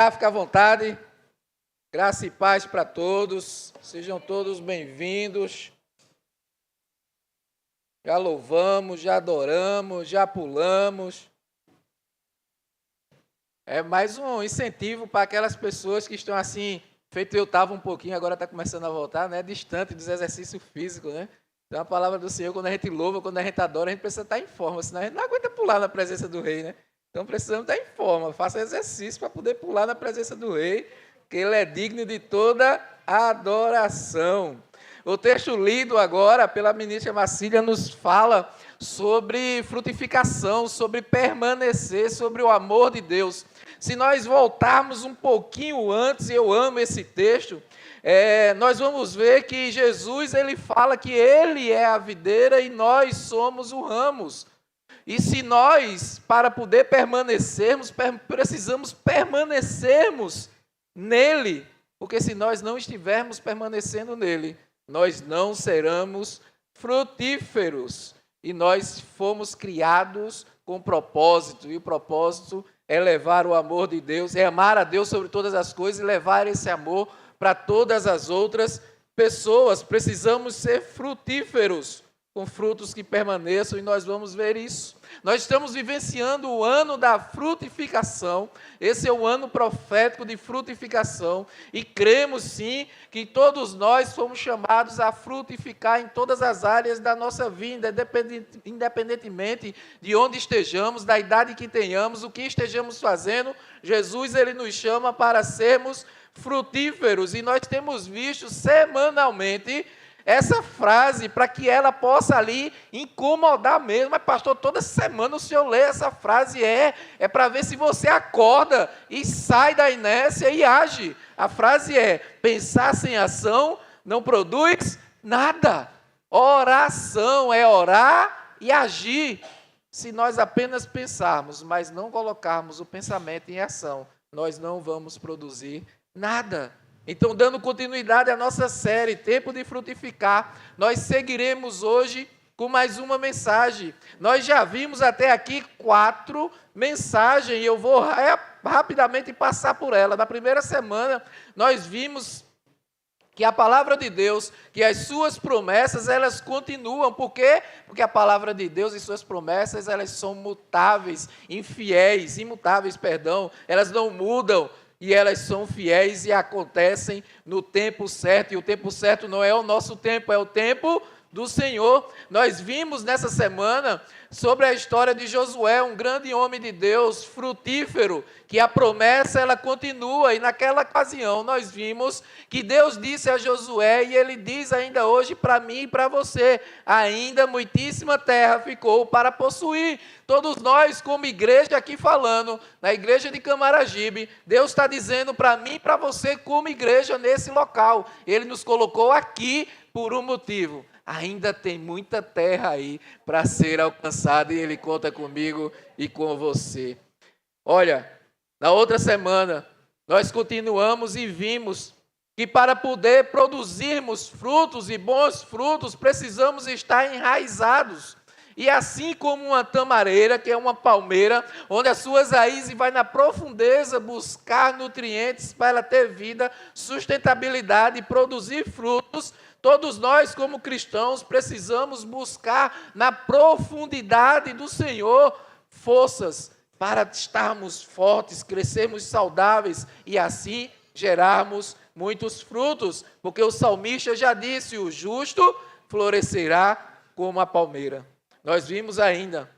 Fica à vontade. Graça e paz para todos. Sejam todos bem-vindos. Já louvamos, já adoramos, já pulamos. É mais um incentivo para aquelas pessoas que estão assim, feito eu estava um pouquinho, agora está começando a voltar, né? Distante dos exercícios físicos, né? Então a palavra do Senhor, quando a gente louva, quando a gente adora, a gente precisa estar em forma, senão a gente não aguenta pular na presença do Rei, né? Então precisamos estar em forma, faça exercício para poder pular na presença do Rei, que Ele é digno de toda adoração. O texto lido agora pela ministra Marcília nos fala sobre frutificação, sobre permanecer, sobre o amor de Deus. Se nós voltarmos um pouquinho antes, eu amo esse texto, nós vamos ver que Jesus ele fala que Ele é a videira e nós somos os ramos. E se nós, para poder permanecermos, precisamos permanecermos nele, porque se nós não estivermos permanecendo nele, nós não seremos frutíferos. E nós fomos criados com propósito, e o propósito é levar o amor de Deus, é amar a Deus sobre todas as coisas e levar esse amor para todas as outras pessoas. Precisamos ser frutíferos, com frutos que permaneçam, e nós vamos ver isso. Nós estamos vivenciando o ano da frutificação, esse é o ano profético de frutificação, e cremos sim que todos nós fomos chamados a frutificar em todas as áreas da nossa vida, independentemente de onde estejamos, da idade que tenhamos, o que estejamos fazendo. Jesus ele nos chama para sermos frutíferos, e nós temos visto semanalmente essa frase, para que ela possa ali incomodar mesmo. Mas pastor, toda semana o senhor lê essa frase, é para ver se você acorda e sai da inércia e age. A frase é: pensar sem ação não produz nada. Oração é orar e agir. Se nós apenas pensarmos, mas não colocarmos o pensamento em ação, nós não vamos produzir nada. Então, dando continuidade à nossa série, Tempo de Frutificar, nós seguiremos hoje com mais uma mensagem. Nós já vimos até aqui 4 mensagens, e eu vou rapidamente passar por ela. Na primeira semana, nós vimos que a palavra de Deus, que as suas promessas, elas continuam. Por quê? Porque a palavra de Deus e suas promessas, elas são imutáveis, elas não mudam. E elas são fiéis e acontecem no tempo certo. E o tempo certo não é o nosso tempo, é o tempo do Senhor. Nós vimos nessa semana sobre a história de Josué, um grande homem de Deus, frutífero, que a promessa ela continua. E naquela ocasião nós vimos que Deus disse a Josué, e Ele diz ainda hoje para mim e para você: ainda muitíssima terra ficou para possuir. Todos nós, como igreja aqui falando, na igreja de Camaragibe, Deus está dizendo para mim e para você, como igreja nesse local, Ele nos colocou aqui por um motivo. Ainda tem muita terra aí para ser alcançada, e Ele conta comigo e com você. Olha, na outra semana, nós continuamos e vimos que para poder produzirmos frutos e bons frutos, precisamos estar enraizados. E assim como uma tamareira, que é uma palmeira, onde as suas raízes vai na profundeza buscar nutrientes para ela ter vida, sustentabilidade e produzir frutos, todos nós, como cristãos, precisamos buscar na profundidade do Senhor forças para estarmos fortes, crescermos saudáveis e assim gerarmos muitos frutos. Porque o salmista já disse: o justo florescerá como a palmeira. Nós vimos ainda,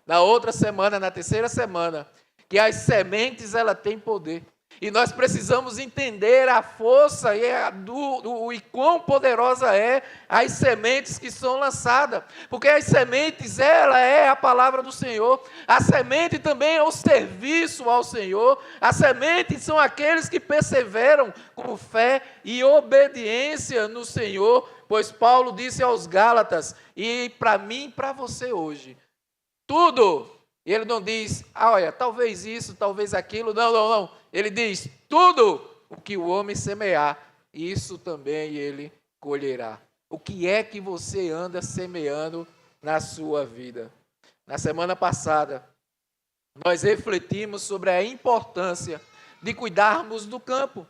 na outra semana, na terceira semana, que as sementes elas têm poder. E nós precisamos entender a força e quão poderosa é as sementes que são lançadas. Porque as sementes, ela é a palavra do Senhor. A semente também é o serviço ao Senhor. As sementes são aqueles que perseveram com fé e obediência no Senhor. Pois Paulo disse aos Gálatas, e para mim e para você hoje, tudo. E ele não diz: olha, talvez isso, talvez aquilo. Não. Ele diz: tudo o que o homem semear, isso também ele colherá. O que é que você anda semeando na sua vida? Na semana passada, nós refletimos sobre a importância de cuidarmos do campo.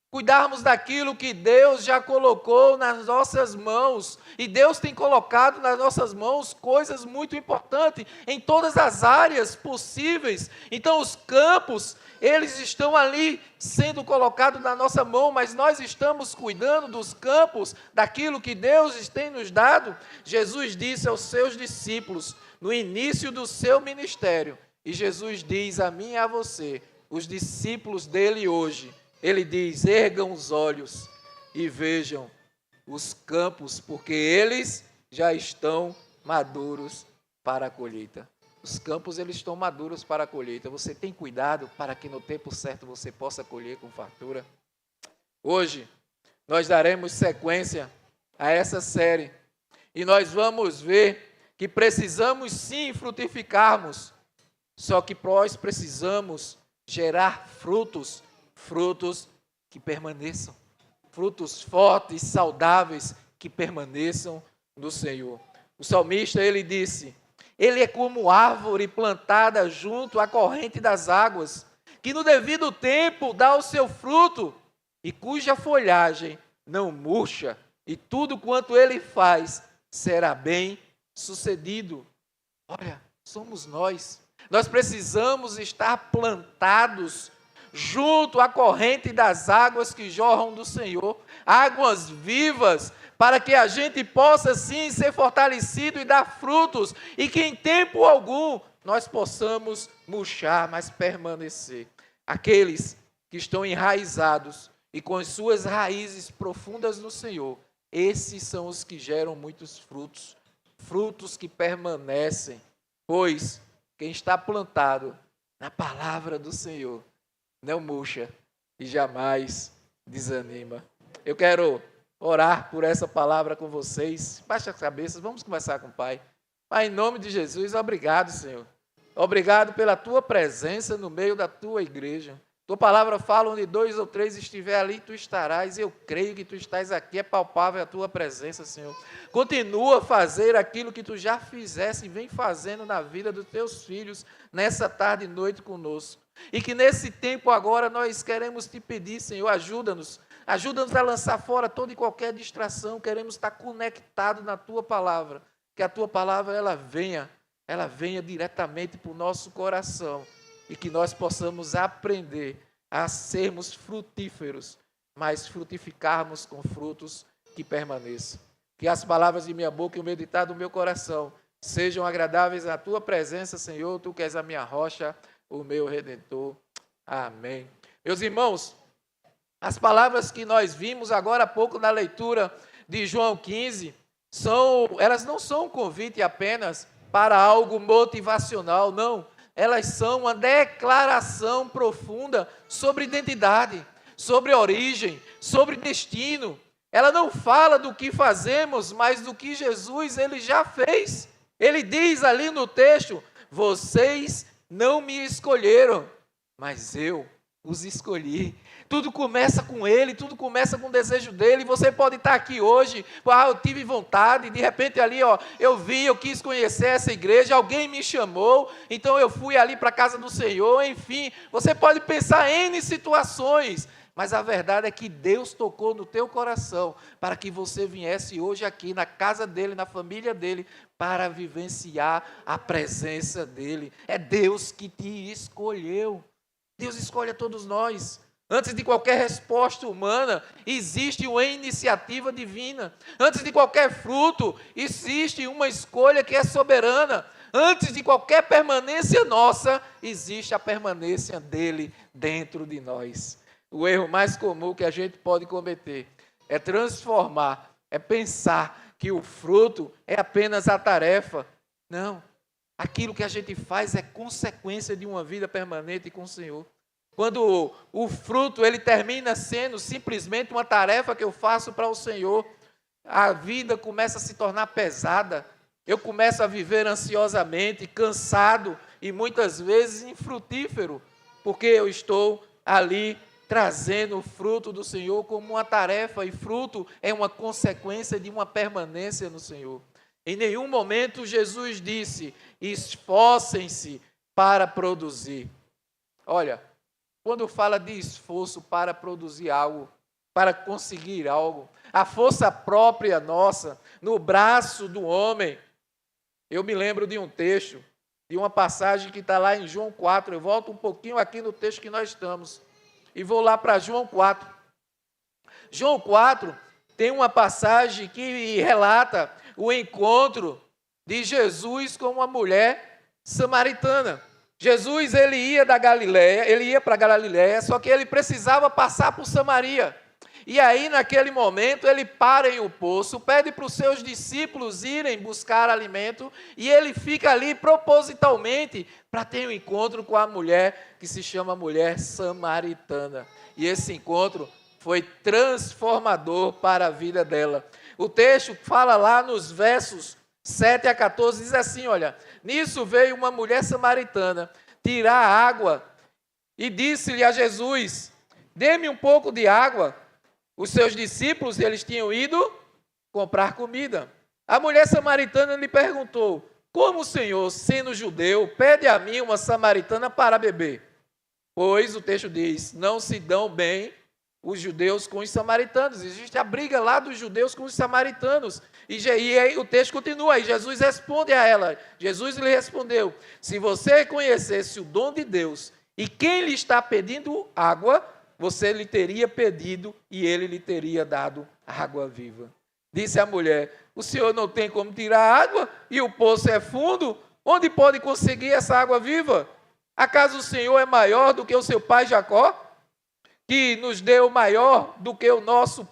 Cuidarmos daquilo que Deus já colocou nas nossas mãos. E Deus tem colocado nas nossas mãos coisas muito importantes em todas as áreas possíveis. Então os campos, eles estão ali sendo colocados na nossa mão, mas nós estamos cuidando dos campos, daquilo que Deus tem nos dado. Jesus disse aos seus discípulos, no início do seu ministério, e Jesus diz a mim e a você, os discípulos dele hoje, ele diz, ergam os olhos e vejam os campos, porque eles já estão maduros para a colheita. Os campos, eles estão maduros para a colheita. Você tem cuidado para que no tempo certo você possa colher com fartura? Hoje, nós daremos sequência a essa série e nós vamos ver que precisamos sim frutificarmos, só que nós precisamos gerar frutos que permaneçam, frutos fortes, saudáveis, que permaneçam no Senhor. O salmista, ele disse, ele é como árvore plantada junto à corrente das águas, que no devido tempo dá o seu fruto, e cuja folhagem não murcha, e tudo quanto ele faz será bem sucedido. Olha, somos nós. Nós precisamos estar plantados junto à corrente das águas que jorram do Senhor, águas vivas, para que a gente possa sim ser fortalecido e dar frutos, e que em tempo algum nós possamos murchar, mas permanecer. Aqueles que estão enraizados e com as suas raízes profundas no Senhor, esses são os que geram muitos frutos, frutos que permanecem, pois quem está plantado na palavra do Senhor não murcha e jamais desanima. Eu quero orar por essa palavra com vocês. Baixe as cabeças, vamos conversar com o Pai. Pai, em nome de Jesus, obrigado, Senhor. Obrigado pela Tua presença no meio da Tua igreja. Tua palavra fala, onde 2 ou 3 estiver ali, Tu estarás. Eu creio que Tu estás aqui, é palpável a Tua presença, Senhor. Continua a fazer aquilo que Tu já fizesse e vem fazendo na vida dos Teus filhos, nessa tarde e noite conosco. E que nesse tempo agora nós queremos Te pedir, Senhor, ajuda-nos a lançar fora toda e qualquer distração, queremos estar conectados na Tua palavra, que a Tua palavra ela venha diretamente para o nosso coração, e que nós possamos aprender a sermos frutíferos, mas frutificarmos com frutos que permaneçam. Que as palavras de minha boca e o meditar do meu coração sejam agradáveis à Tua presença, Senhor, Tu que és a minha rocha, o meu Redentor. Amém. Meus irmãos, as palavras que nós vimos agora há pouco na leitura de João 15, elas não são um convite apenas para algo motivacional, não. Elas são uma declaração profunda sobre identidade, sobre origem, sobre destino. Ela não fala do que fazemos, mas do que Jesus ele já fez. Ele diz ali no texto, vocês não me escolheram, mas eu os escolhi. Tudo começa com Ele, tudo começa com o desejo dEle. Você pode estar aqui hoje, eu tive vontade, de repente ali, eu quis conhecer essa igreja, alguém me chamou, então eu fui ali para a casa do Senhor, enfim. Você pode pensar em N situações, mas a verdade é que Deus tocou no teu coração para que você viesse hoje aqui na casa dEle, na família dEle, para vivenciar a presença dEle. É Deus que te escolheu. Deus escolhe a todos nós. Antes de qualquer resposta humana, existe uma iniciativa divina. Antes de qualquer fruto, existe uma escolha que é soberana. Antes de qualquer permanência nossa, existe a permanência dele dentro de nós. O erro mais comum que a gente pode cometer é transformar, é pensar que o fruto é apenas a tarefa. Não, aquilo que a gente faz é consequência de uma vida permanente com o Senhor. Quando o fruto ele termina sendo simplesmente uma tarefa que eu faço para o Senhor, a vida começa a se tornar pesada. Eu começo a viver ansiosamente, cansado e muitas vezes infrutífero, porque eu estou ali trazendo o fruto do Senhor como uma tarefa, e fruto é uma consequência de uma permanência no Senhor. Em nenhum momento Jesus disse, esforcem-se para produzir. Olha, quando fala de esforço para produzir algo, para conseguir algo, a força própria nossa, no braço do homem. Eu me lembro de um texto, de uma passagem que está lá em João 4. Eu volto um pouquinho aqui no texto que nós estamos e vou lá para João 4. João 4 tem uma passagem que relata o encontro de Jesus com uma mulher samaritana. Jesus, ele ia da Galileia, ele ia para a Galileia, só que ele precisava passar por Samaria. E aí, naquele momento, ele para em um poço, pede para os seus discípulos irem buscar alimento, e ele fica ali propositalmente para ter um encontro com a mulher, que se chama mulher samaritana. E esse encontro foi transformador para a vida dela. O texto fala lá nos versos 7 a 14, diz assim, olha, nisso veio uma mulher samaritana tirar água e disse-lhe a Jesus, dê-me um pouco de água. Os seus discípulos, eles tinham ido comprar comida. A mulher samaritana lhe perguntou, como o Senhor, sendo judeu, pede a mim, uma samaritana, para beber? Pois o texto diz, não se dão bem os judeus com os samaritanos. Existe a briga lá dos judeus com os samaritanos. E aí o texto continua, e Jesus responde a ela. Jesus lhe respondeu, se você conhecesse o dom de Deus e quem lhe está pedindo água, você lhe teria pedido e ele lhe teria dado água viva. Disse a mulher, o senhor não tem como tirar água e o poço é fundo? Onde pode conseguir essa água viva? Acaso o senhor é maior do que o seu pai Jacó, que nos deu maior do que o nosso,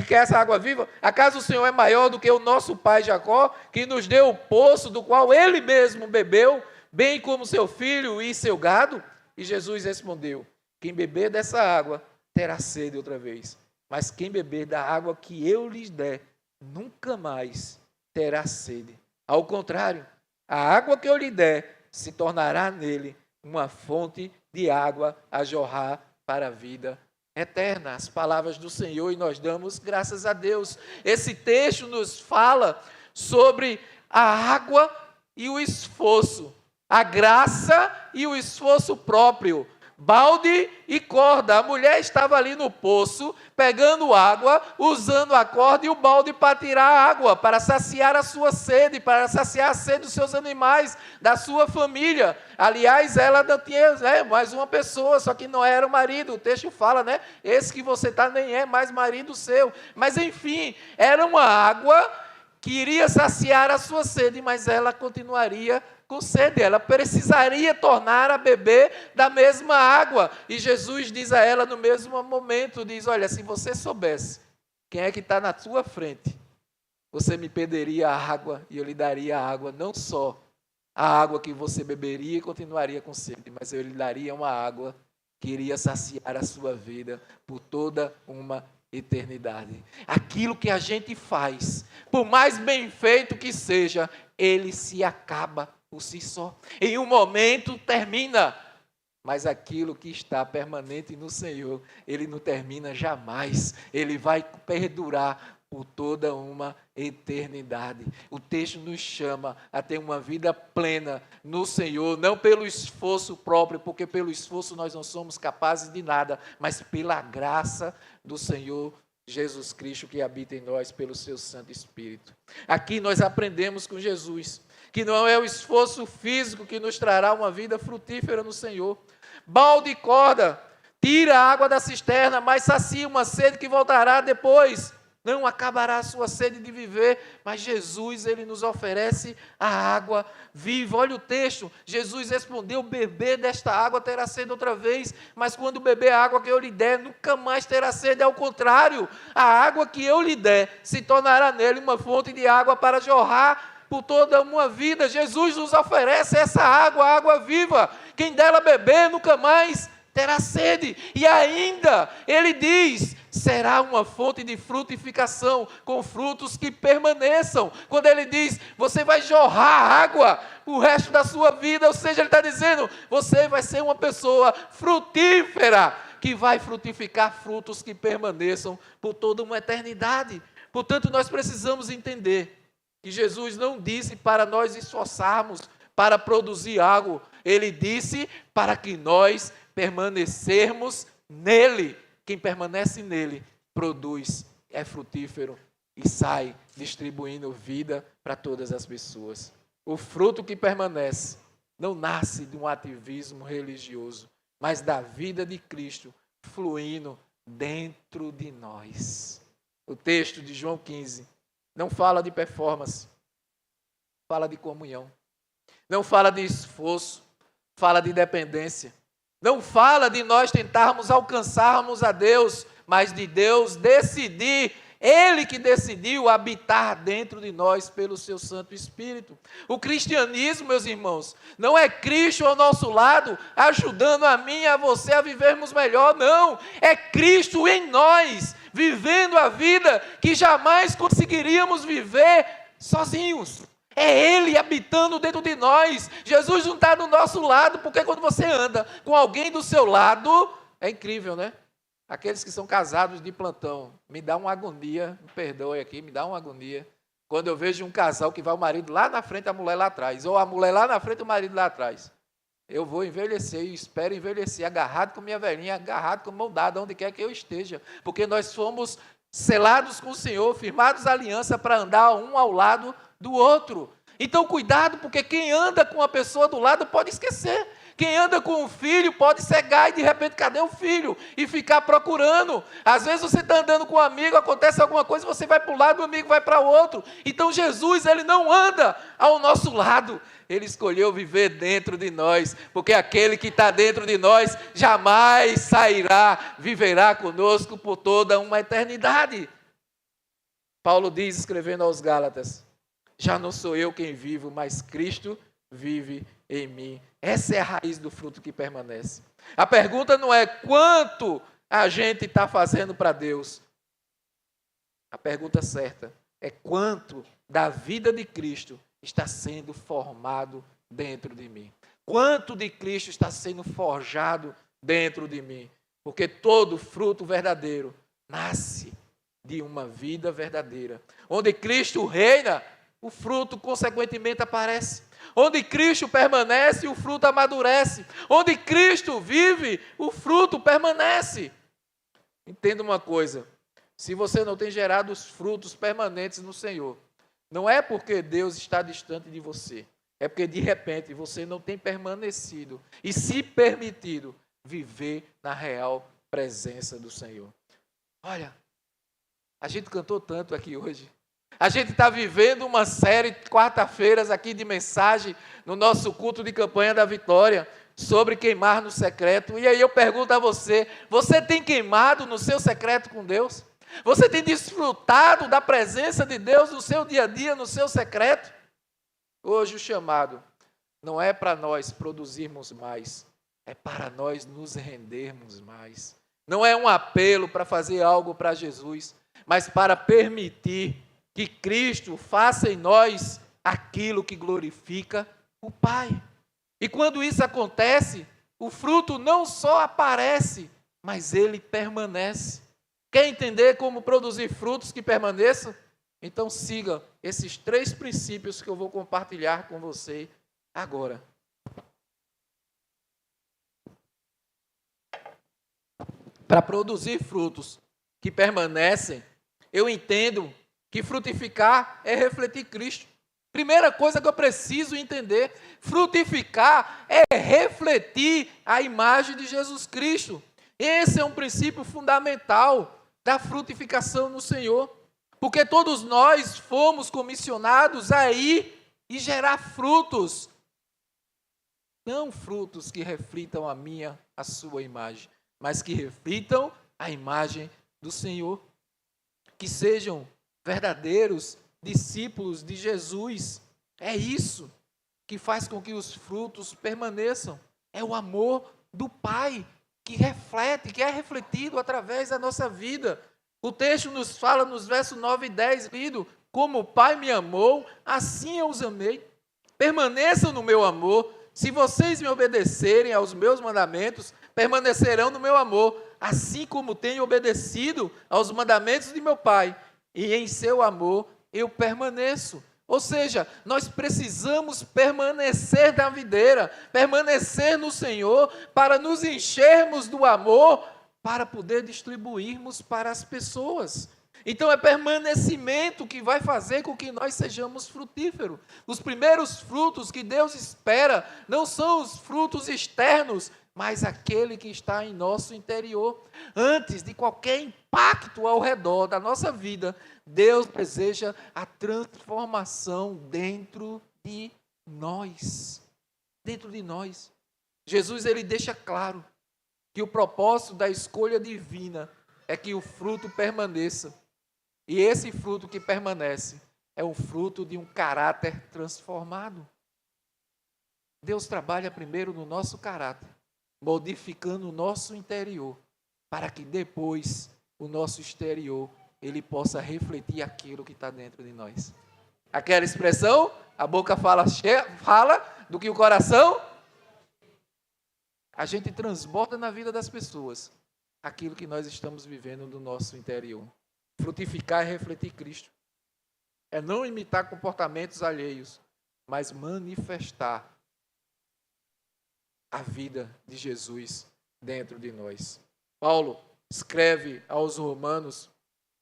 que essa água viva? Acaso o senhor é maior do que o nosso pai Jacó, que nos deu o poço do qual ele mesmo bebeu, bem como seu filho e seu gado? E Jesus respondeu, quem beber dessa água terá sede outra vez, mas quem beber da água que eu lhes der, nunca mais terá sede. Ao contrário, a água que eu lhe der se tornará nele uma fonte de água a jorrar para a vida eterna. As palavras do Senhor, e nós damos graças a Deus. Esse texto nos fala sobre a água e o esforço, a graça e o esforço próprio. Balde e corda. A mulher estava ali no poço, pegando água, usando a corda e o balde para tirar água, para saciar a sua sede, para saciar a sede dos seus animais, da sua família. Aliás, ela tinha mais uma pessoa, só que não era o marido. O texto fala, né? Esse que você está nem é mais marido seu. Mas, enfim, era uma água que iria saciar a sua sede, mas ela continuaria com sede, ela precisaria tornar a beber da mesma água. E Jesus diz a ela no mesmo momento, diz, olha, se você soubesse quem é que está na sua frente, você me pediria a água e eu lhe daria a água, não só a água que você beberia e continuaria com sede, mas eu lhe daria uma água que iria saciar a sua vida por toda uma eternidade. Aquilo que a gente faz, por mais bem feito que seja, ele se acaba por si só. Em um momento termina, mas aquilo que está permanente no Senhor, ele não termina jamais. Ele vai perdurar por toda uma eternidade. O texto nos chama a ter uma vida plena no Senhor, não pelo esforço próprio, porque pelo esforço nós não somos capazes de nada, mas pela graça do Senhor Jesus Cristo que habita em nós pelo seu Santo Espírito. Aqui nós aprendemos com Jesus que não é o esforço físico que nos trará uma vida frutífera no Senhor. Balde e corda, tira a água da cisterna, mas sacia uma sede que voltará depois. Não acabará a sua sede de viver, mas Jesus, ele nos oferece a água viva. Olha o texto, Jesus respondeu, beber desta água terá sede outra vez, mas quando beber a água que eu lhe der, nunca mais terá sede. Ao contrário, a água que eu lhe der se tornará nele uma fonte de água para jorrar por toda uma vida. Jesus nos oferece essa água, a água viva. Quem dela beber nunca mais terá sede. E ainda, ele diz, será uma fonte de frutificação, com frutos que permaneçam. Quando ele diz, você vai jorrar água o resto da sua vida, ou seja, ele está dizendo, você vai ser uma pessoa frutífera, que vai frutificar frutos que permaneçam por toda uma eternidade. Portanto, nós precisamos entender que Jesus não disse para nós esforçarmos para produzir algo. Ele disse para que nós permanecermos nele. Quem permanece nele produz, é frutífero e sai distribuindo vida para todas as pessoas. O fruto que permanece não nasce de um ativismo religioso, mas da vida de Cristo fluindo dentro de nós. O texto de João 15 não fala de performance, fala de comunhão. Não fala de esforço, fala de dependência. Não fala de nós tentarmos alcançarmos a Deus, mas de Deus decidir. Ele que decidiu habitar dentro de nós pelo seu Santo Espírito. O cristianismo, meus irmãos, não é Cristo ao nosso lado, ajudando a mim e a você a vivermos melhor, não. É Cristo em nós, vivendo a vida que jamais conseguiríamos viver sozinhos. É Ele habitando dentro de nós. Jesus não está do nosso lado, porque quando você anda com alguém do seu lado, é incrível, né? Aqueles que são casados de plantão, me dá uma agonia, me perdoe aqui, me dá uma agonia, quando eu vejo um casal que vai o marido lá na frente, a mulher lá atrás, ou a mulher lá na frente, o marido lá atrás. Eu vou envelhecer e espero envelhecer, agarrado com minha velhinha, agarrado com mão dada, onde quer que eu esteja, porque nós fomos selados com o Senhor, firmados aliança para andar um ao lado do outro. Então, cuidado, porque quem anda com a pessoa do lado pode esquecer. Quem anda com o filho pode cegar e de repente, cadê o filho? E ficar procurando. Às vezes você está andando com um amigo, acontece alguma coisa, você vai para um lado, o amigo vai para o outro. Então Jesus, ele não anda ao nosso lado. Ele escolheu viver dentro de nós, porque aquele que está dentro de nós jamais sairá, viverá conosco por toda uma eternidade. Paulo diz, escrevendo aos Gálatas, já não sou eu quem vivo, mas Cristo vive em mim. Essa é a raiz do fruto que permanece. A pergunta não é quanto a gente está fazendo para Deus. A pergunta certa é quanto da vida de Cristo está sendo formado dentro de mim. Quanto de Cristo está sendo forjado dentro de mim. Porque todo fruto verdadeiro nasce de uma vida verdadeira. Onde Cristo reina, o fruto consequentemente aparece. Onde Cristo permanece, o fruto amadurece. Onde Cristo vive, o fruto permanece. Entenda uma coisa, se você não tem gerado os frutos permanentes no Senhor, não é porque Deus está distante de você, é porque de repente você não tem permanecido e se permitido viver na real presença do Senhor. Olha, a gente cantou tanto aqui hoje. A gente está vivendo uma série de quarta-feiras aqui de mensagem no nosso culto de campanha da vitória sobre queimar no secreto. E aí eu pergunto a você, você tem queimado no seu secreto com Deus? Você tem desfrutado da presença de Deus no seu dia a dia, no seu secreto? Hoje o chamado não é para nós produzirmos mais, é para nós nos rendermos mais. Não é um apelo para fazer algo para Jesus, mas para permitir que Cristo faça em nós aquilo que glorifica o Pai. E quando isso acontece, o fruto não só aparece, mas ele permanece. Quer entender como produzir frutos que permaneçam? Então siga esses 3 princípios que eu vou compartilhar com você agora. Para produzir frutos que permanecem, eu entendo que frutificar é refletir Cristo. Primeira coisa que eu preciso entender, frutificar é refletir a imagem de Jesus Cristo. Esse é um princípio fundamental da frutificação no Senhor. Porque todos nós fomos comissionados a ir e gerar frutos. Não frutos que reflitam a sua imagem, mas que reflitam a imagem do Senhor. Que sejam verdadeiros discípulos de Jesus. É isso que faz com que os frutos permaneçam. É o amor do Pai que reflete, que é refletido através da nossa vida. O texto nos fala nos versos 9 e 10, lido, como o Pai me amou, assim eu os amei. Permaneçam no meu amor. Se vocês me obedecerem aos meus mandamentos, permanecerão no meu amor, assim como tenho obedecido aos mandamentos de meu Pai. E em seu amor eu permaneço. Ou seja, nós precisamos permanecer na videira, permanecer no Senhor, para nos enchermos do amor, para poder distribuirmos para as pessoas. Então é permanecimento que vai fazer com que nós sejamos frutíferos. Os primeiros frutos que Deus espera não são os frutos externos, mas aquele que está em nosso interior. Antes de qualquer impacto ao redor da nossa vida, Deus deseja a transformação dentro de nós. Dentro de nós. Jesus, ele deixa claro que o propósito da escolha divina é que o fruto permaneça. E esse fruto que permanece é o fruto de um caráter transformado. Deus trabalha primeiro no nosso caráter, modificando o nosso interior, para que depois o nosso exterior ele possa refletir aquilo que está dentro de nós. Aquela expressão, a boca fala do que o coração, a gente transborda na vida das pessoas aquilo que nós estamos vivendo no nosso interior. Frutificar é refletir Cristo. É não imitar comportamentos alheios, mas manifestar a vida de Jesus dentro de nós. Paulo escreve aos Romanos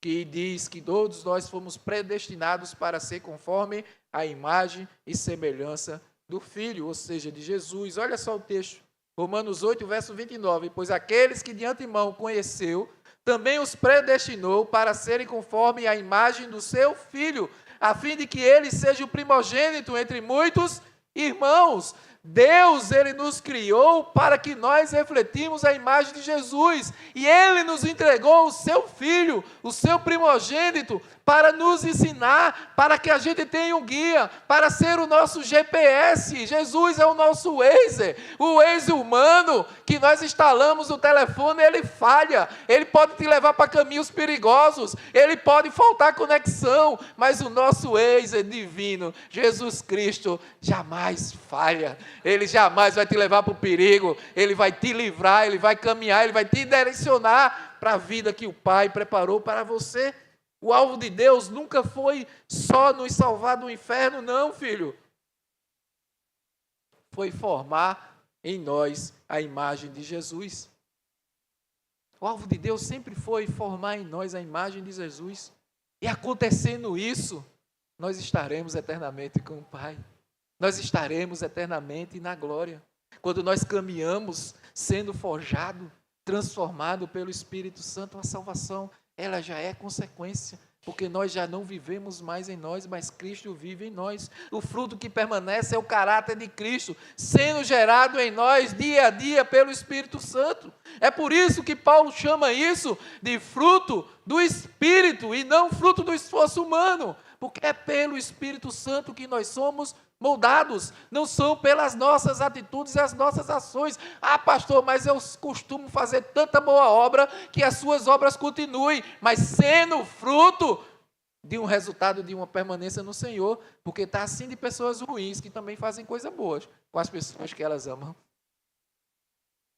que diz que todos nós fomos predestinados para ser conforme a imagem e semelhança do Filho, ou seja, de Jesus. Olha só o texto, Romanos 8, verso 29. Pois aqueles que de antemão conheceu, também os predestinou para serem conforme a imagem do seu Filho, a fim de que ele seja o primogênito entre muitos irmãos. Deus, ele nos criou para que nós refletimos a imagem de Jesus. E ele nos entregou o seu Filho, o seu primogênito, para nos ensinar, para que a gente tenha um guia, para ser o nosso GPS. Jesus é o nosso Waze, o Waze humano que nós instalamos no telefone, ele falha, ele pode te levar para caminhos perigosos, ele pode faltar conexão, mas o nosso Waze é divino, Jesus Cristo jamais falha, ele jamais vai te levar para o perigo, ele vai te livrar, ele vai caminhar, ele vai te direcionar para a vida que o Pai preparou para você. O alvo de Deus nunca foi só nos salvar do inferno, não, filho. Foi formar em nós a imagem de Jesus. O alvo de Deus sempre foi formar em nós a imagem de Jesus. E acontecendo isso, nós estaremos eternamente com o Pai. Nós estaremos eternamente na glória. Quando nós caminhamos sendo forjado, transformado pelo Espírito Santo, a salvação, ela já é consequência, porque nós já não vivemos mais em nós, mas Cristo vive em nós. O fruto que permanece é o caráter de Cristo, sendo gerado em nós dia a dia pelo Espírito Santo. É por isso que Paulo chama isso de fruto do Espírito e não fruto do esforço humano, porque é pelo Espírito Santo que nós somos moldados, não são pelas nossas atitudes e as nossas ações. Ah, pastor, mas eu costumo fazer tanta boa obra que as suas obras continuem, mas sendo fruto de um resultado de uma permanência no Senhor, porque está assim de pessoas ruins que também fazem coisas boas com as pessoas que elas amam.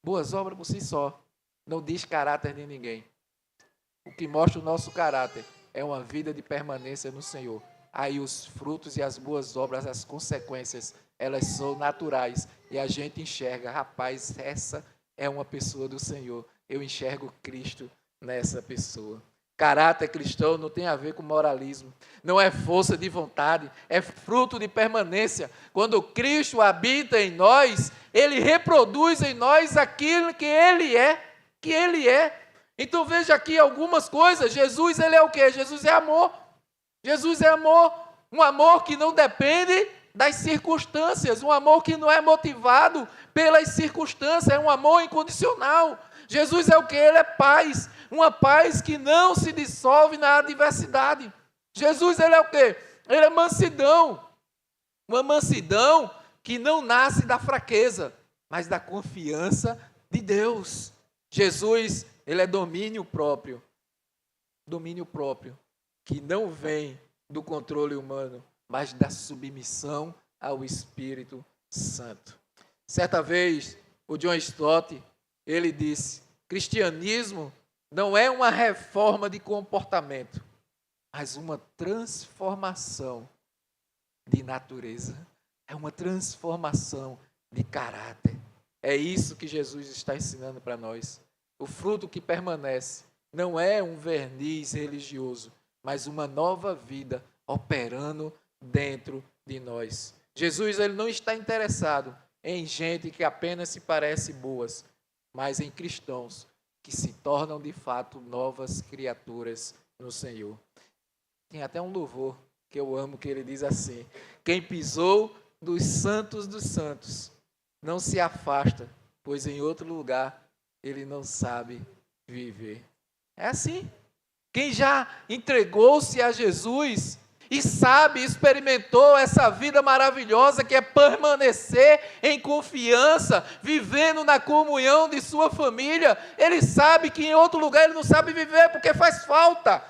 Boas obras por si só não diz caráter de ninguém. O que mostra o nosso caráter é uma vida de permanência no Senhor. Aí os frutos e as boas obras, as consequências, elas são naturais. E a gente enxerga, rapaz, essa é uma pessoa do Senhor. Eu enxergo Cristo nessa pessoa. Caráter cristão não tem a ver com moralismo. Não é força de vontade, é fruto de permanência. Quando Cristo habita em nós, Ele reproduz em nós aquilo que Ele é. Então veja aqui algumas coisas. Jesus, Ele é o quê? Jesus é amor. Jesus é amor, um amor que não depende das circunstâncias, um amor que não é motivado pelas circunstâncias, é um amor incondicional. Jesus é o que? Ele é paz, uma paz que não se dissolve na adversidade. Jesus, ele é o quê? Ele é mansidão, uma mansidão que não nasce da fraqueza, mas da confiança de Deus. Jesus, ele é domínio próprio, que não vem do controle humano, mas da submissão ao Espírito Santo. Certa vez, o John Stott, ele disse, cristianismo não é uma reforma de comportamento, mas uma transformação de natureza. É uma transformação de caráter. É isso que Jesus está ensinando para nós. O fruto que permanece não é um verniz religioso, mas uma nova vida operando dentro de nós. Jesus, ele não está interessado em gente que apenas se parece boas, mas em cristãos que se tornam de fato novas criaturas no Senhor. Tem até um louvor que eu amo, que ele diz assim: quem pisou dos santos não se afasta, pois em outro lugar ele não sabe viver. É assim. Quem já entregou-se a Jesus e sabe, experimentou essa vida maravilhosa que é permanecer em confiança, vivendo na comunhão de sua família, ele sabe que em outro lugar ele não sabe viver, porque faz falta.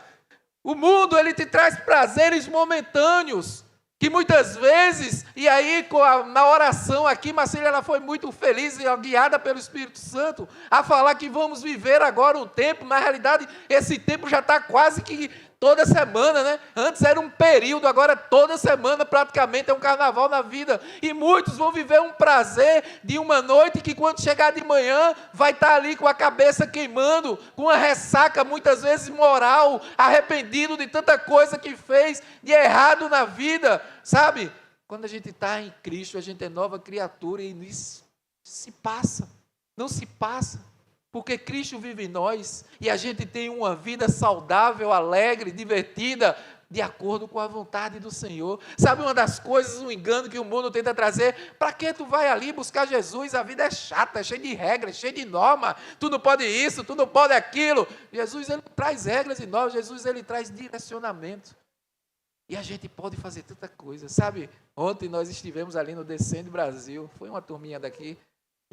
O mundo, ele te traz prazeres momentâneos, que muitas vezes, e aí na oração aqui, Marcília, ela foi muito feliz e guiada pelo Espírito Santo, a falar que vamos viver agora um tempo, na realidade, esse tempo já está quase que toda semana, né? Antes era um período, agora toda semana praticamente é um carnaval na vida. E muitos vão viver um prazer de uma noite que quando chegar de manhã vai estar ali com a cabeça queimando, com uma ressaca muitas vezes moral, arrependido de tanta coisa que fez de errado na vida, sabe? Quando a gente está em Cristo, a gente é nova criatura e isso se passa, não se passa. Porque Cristo vive em nós e a gente tem uma vida saudável, alegre, divertida, de acordo com a vontade do Senhor. Sabe uma das coisas, um engano que o mundo tenta trazer? Para que tu vai ali buscar Jesus? A vida é chata, é cheia de regras, cheia de norma. Tu não pode isso, tu não pode aquilo. Jesus, ele traz regras e normas. Jesus, ele traz direcionamento. E a gente pode fazer tanta coisa. Sabe, ontem nós estivemos ali no Descende Brasil. Foi uma turminha daqui.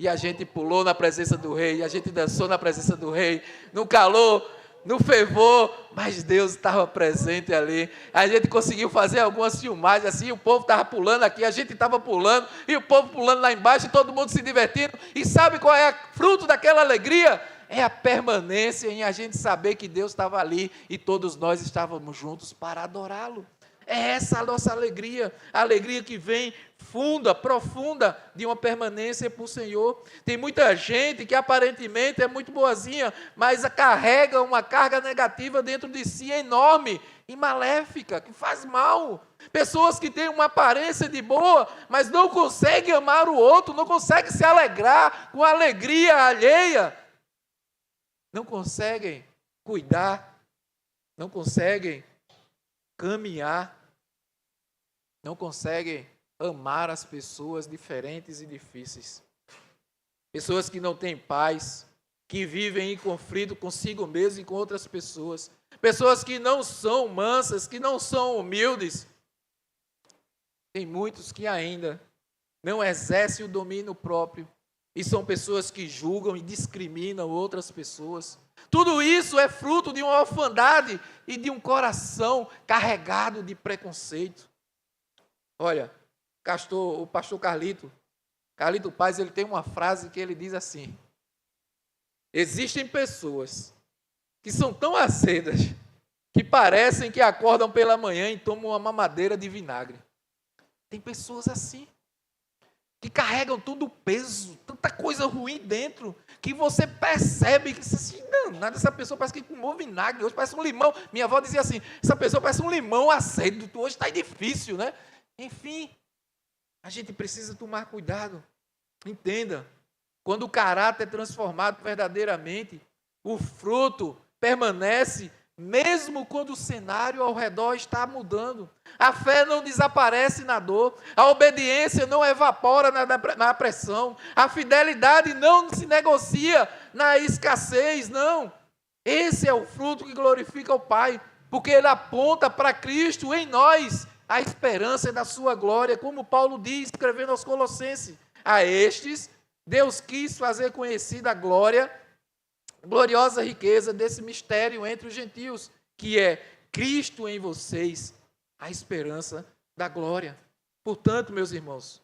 E a gente pulou na presença do rei, a gente dançou na presença do rei, no calor, no fervor, mas Deus estava presente ali. A gente conseguiu fazer algumas filmagens assim, o povo estava pulando aqui, a gente estava pulando, e o povo pulando lá embaixo, e todo mundo se divertindo. E sabe qual é o fruto daquela alegria? É a permanência em a gente saber que Deus estava ali e todos nós estávamos juntos para adorá-lo. É essa a nossa alegria, a alegria que vem funda, profunda, de uma permanência para o Senhor. Tem muita gente que aparentemente é muito boazinha, mas carrega uma carga negativa dentro de si enorme e maléfica, que faz mal. Pessoas que têm uma aparência de boa, mas não conseguem amar o outro, não conseguem se alegrar com a alegria alheia, não conseguem cuidar, não conseguem caminhar, não conseguem amar as pessoas diferentes e difíceis. Pessoas que não têm paz, que vivem em conflito consigo mesmo e com outras pessoas. Pessoas que não são mansas, que não são humildes. Tem muitos que ainda não exercem o domínio próprio e são pessoas que julgam e discriminam outras pessoas. Tudo isso é fruto de uma orfandade e de um coração carregado de preconceito. Olha, o pastor Carlito Paz, ele tem uma frase que ele diz assim: existem pessoas que são tão azedas que parecem que acordam pela manhã e tomam uma mamadeira de vinagre. Tem pessoas assim, que carregam todo o peso, tanta coisa ruim dentro, que você percebe que assim, nada, essa pessoa parece que tomou vinagre, hoje parece um limão. Minha avó dizia assim, essa pessoa parece um limão azedo, hoje está difícil, né? Enfim, a gente precisa tomar cuidado. Entenda, quando o caráter é transformado verdadeiramente, o fruto permanece, mesmo quando o cenário ao redor está mudando. A fé não desaparece na dor, a obediência não evapora na pressão, a fidelidade não se negocia na escassez, não. Esse é o fruto que glorifica o Pai, porque ele aponta para Cristo em nós, a esperança da sua glória, como Paulo diz, escrevendo aos Colossenses. A estes, Deus quis fazer conhecida a gloriosa riqueza desse mistério entre os gentios, que é Cristo em vocês, a esperança da glória. Portanto, meus irmãos,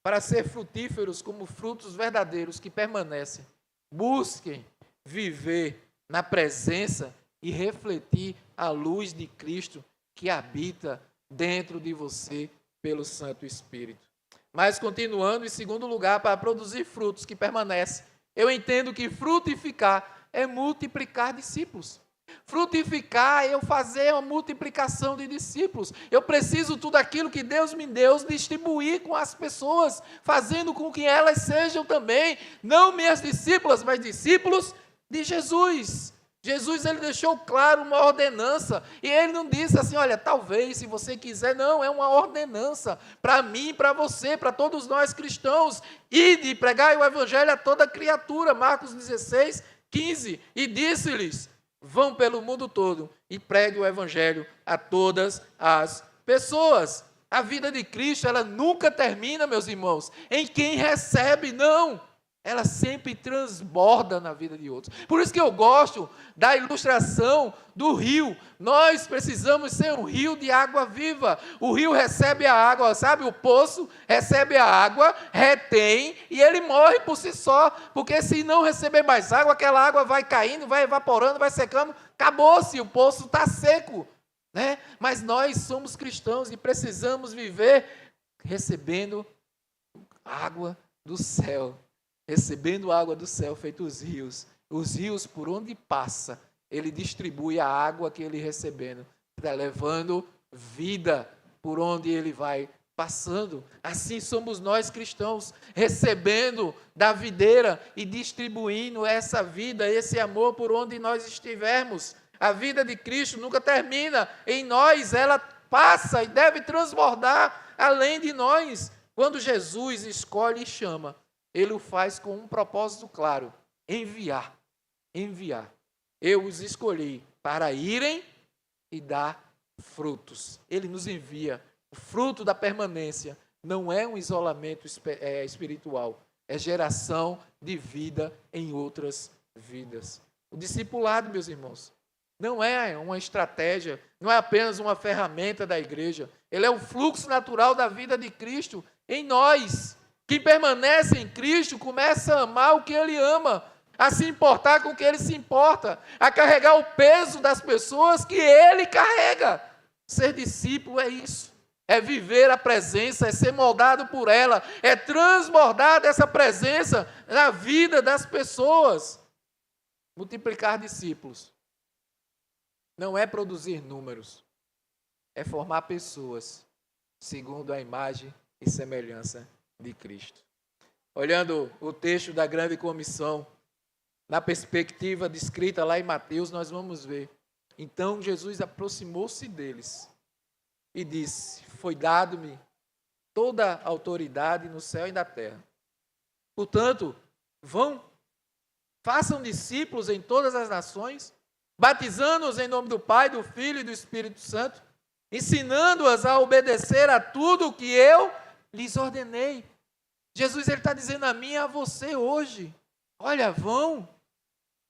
para ser frutíferos como frutos verdadeiros que permanecem, busquem viver na presença e refletir a luz de Cristo que habita dentro de você pelo Santo Espírito. Mas continuando, em segundo lugar, para produzir frutos que permanecem, eu entendo que frutificar é multiplicar discípulos. Frutificar é eu fazer uma multiplicação de discípulos. Eu preciso tudo aquilo que Deus me deu distribuir com as pessoas, fazendo com que elas sejam também, não minhas discípulas, mas discípulos de Jesus. Jesus, ele deixou claro uma ordenança, e ele não disse assim, olha, talvez, se você quiser, não, é uma ordenança, para mim, para você, para todos nós cristãos, ide e pregai o evangelho a toda criatura, Marcos 16, 15, e disse-lhes, vão pelo mundo todo e pregue o evangelho a todas as pessoas. A vida de Cristo, ela nunca termina, meus irmãos, em quem recebe, não. Ela sempre transborda na vida de outros. Por isso que eu gosto da ilustração do rio. Nós precisamos ser um rio de água viva. O rio recebe a água, sabe? O poço recebe a água, retém e ele morre por si só. Porque se não receber mais água, aquela água vai caindo, vai evaporando, vai secando. Acabou-se, o poço está seco, né? Mas nós somos cristãos e precisamos viver recebendo água do céu. Recebendo água do céu, feito os rios por onde passa, ele distribui a água que ele recebendo, levando vida por onde ele vai passando. Assim somos nós cristãos, recebendo da videira e distribuindo essa vida, esse amor por onde nós estivermos. A vida de Cristo nunca termina em nós, ela passa e deve transbordar além de nós. Quando Jesus escolhe e chama, ele o faz com um propósito claro, enviar. Eu os escolhi para irem e dar frutos. Ele nos envia. O fruto da permanência não é um isolamento espiritual, é geração de vida em outras vidas. O discipulado, meus irmãos, não é uma estratégia, não é apenas uma ferramenta da igreja. Ele é o fluxo natural da vida de Cristo em nós. Quem permanece em Cristo começa a amar o que Ele ama, a se importar com o que Ele se importa, a carregar o peso das pessoas que Ele carrega. Ser discípulo é isso, é viver a presença, é ser moldado por ela, é transbordar dessa presença na vida das pessoas. Multiplicar discípulos não é produzir números, é formar pessoas segundo a imagem e semelhança de Cristo. Olhando o texto da grande comissão, na perspectiva descrita lá em Mateus, nós vamos ver. Então Jesus aproximou-se deles e disse, foi dado-me toda a autoridade no céu e na terra. Portanto, vão, façam discípulos em todas as nações, batizando-os em nome do Pai, do Filho e do Espírito Santo, ensinando-as a obedecer a tudo o que eu lhes ordenei. Jesus está dizendo a mim e a você hoje, olha, vão,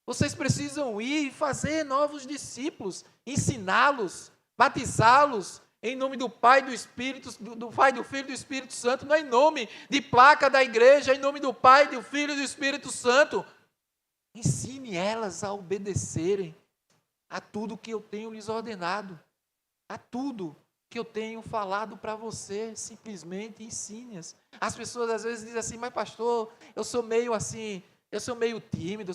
vocês precisam ir e fazer novos discípulos, ensiná-los, batizá-los em nome do Pai, do Espírito, do Pai, do Filho e do Espírito Santo, não é em nome de placa da igreja, é em nome do Pai, do Filho e do Espírito Santo. Ensine elas a obedecerem a tudo que eu tenho lhes ordenado, a tudo que eu tenho falado para você, simplesmente ensine-as. As pessoas às vezes dizem assim, mas pastor, eu sou meio tímido,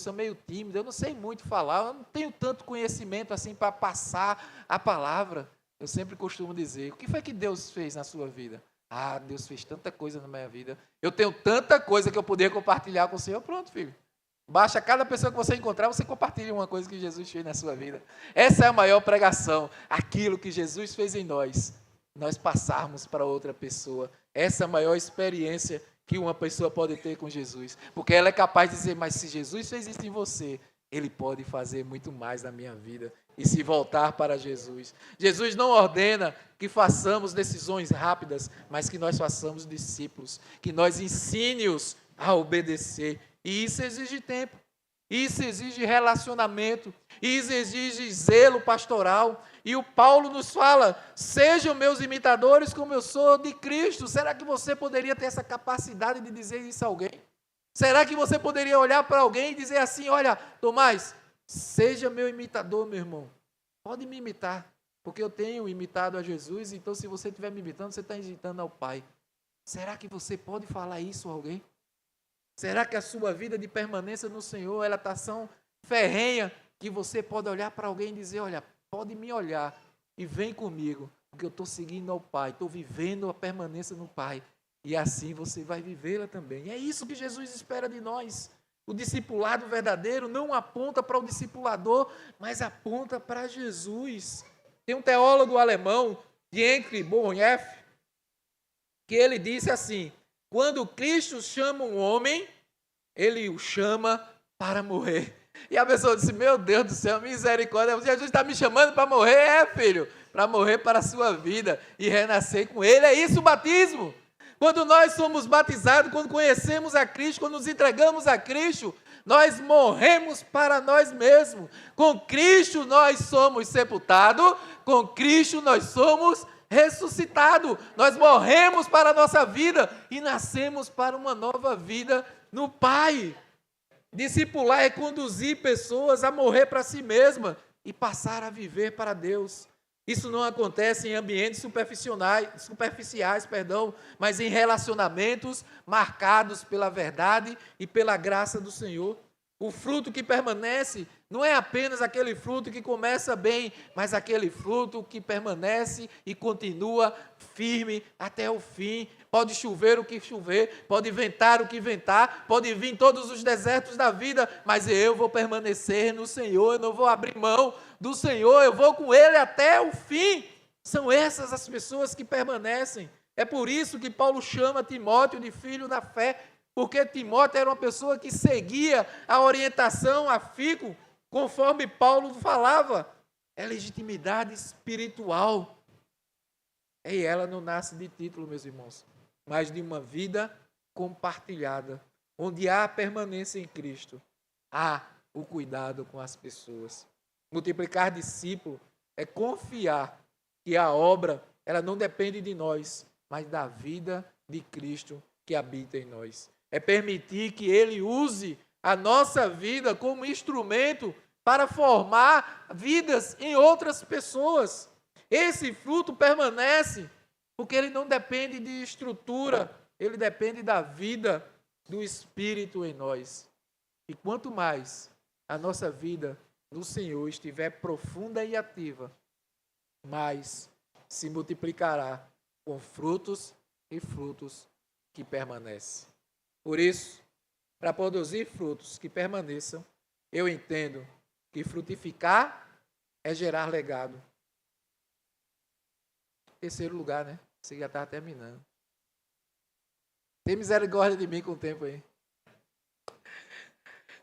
eu não sei muito falar, eu não tenho tanto conhecimento assim para passar a palavra. Eu sempre costumo dizer, o que foi que Deus fez na sua vida? Ah, Deus fez tanta coisa na minha vida, eu tenho tanta coisa que eu poderia compartilhar com o Senhor. Pronto, filho. Basta cada pessoa que você encontrar, você compartilha uma coisa que Jesus fez na sua vida. Essa é a maior pregação. Aquilo que Jesus fez em nós passarmos para outra pessoa. Essa é a maior experiência que uma pessoa pode ter com Jesus. Porque ela é capaz de dizer, mas se Jesus fez isso em você, Ele pode fazer muito mais na minha vida. E se voltar para Jesus. Jesus não ordena que façamos decisões rápidas, mas que nós façamos discípulos. Que nós ensine-os a obedecer. E isso exige tempo, isso exige relacionamento, isso exige zelo pastoral. E o Paulo nos fala, sejam meus imitadores como eu sou de Cristo. Será que você poderia ter essa capacidade de dizer isso a alguém? Será que você poderia olhar para alguém e dizer assim, olha, Tomás, seja meu imitador, meu irmão. Pode me imitar, porque eu tenho imitado a Jesus, então se você estiver me imitando, você está imitando ao Pai. Será que você pode falar isso a alguém? Será que a sua vida de permanência no Senhor, ela está tão ferrenha, que você pode olhar para alguém e dizer, olha, pode me olhar e vem comigo, porque eu estou seguindo ao Pai, estou vivendo a permanência no Pai, e assim você vai vivê-la também. É isso que Jesus espera de nós. O discipulado verdadeiro não aponta para o discipulador, mas aponta para Jesus. Tem um teólogo alemão, Dietrich Bonhoeffer, que ele disse assim, quando Cristo chama um homem, ele o chama para morrer. E a pessoa disse, meu Deus do céu, misericórdia, Jesus está me chamando para morrer, filho, para morrer para a sua vida e renascer com ele. É isso o batismo. Quando nós somos batizados, quando conhecemos a Cristo, quando nos entregamos a Cristo, nós morremos para nós mesmos. Com Cristo nós somos sepultados, com Cristo nós somos ressuscitados. Nós morremos para a nossa vida e nascemos para uma nova vida no Pai. Discipular é conduzir pessoas a morrer para si mesma e passar a viver para Deus. Isso não acontece em ambientes superficiais, mas em relacionamentos marcados pela verdade e pela graça do Senhor. O fruto que permanece não é apenas aquele fruto que começa bem, mas aquele fruto que permanece e continua firme até o fim. Pode chover o que chover, pode ventar o que ventar, pode vir todos os desertos da vida, mas eu vou permanecer no Senhor, eu não vou abrir mão do Senhor, eu vou com Ele até o fim. São essas as pessoas que permanecem. É por isso que Paulo chama Timóteo de filho da fé, porque Timóteo era uma pessoa que seguia a orientação, a fico, conforme Paulo falava. É legitimidade espiritual. E ela não nasce de título, meus irmãos, mas de uma vida compartilhada, onde há permanência em Cristo, há o cuidado com as pessoas. Multiplicar discípulo é confiar que a obra, ela não depende de nós, mas da vida de Cristo que habita em nós. É permitir que Ele use a nossa vida como instrumento para formar vidas em outras pessoas. Esse fruto permanece porque ele não depende de estrutura, ele depende da vida do Espírito em nós. E quanto mais a nossa vida no Senhor estiver profunda e ativa, mais se multiplicará com frutos e frutos que permanecem. Por isso, para produzir frutos que permaneçam, eu entendo que frutificar é gerar legado. Terceiro lugar, né? Você já está terminando. Tem misericórdia de mim com o tempo aí.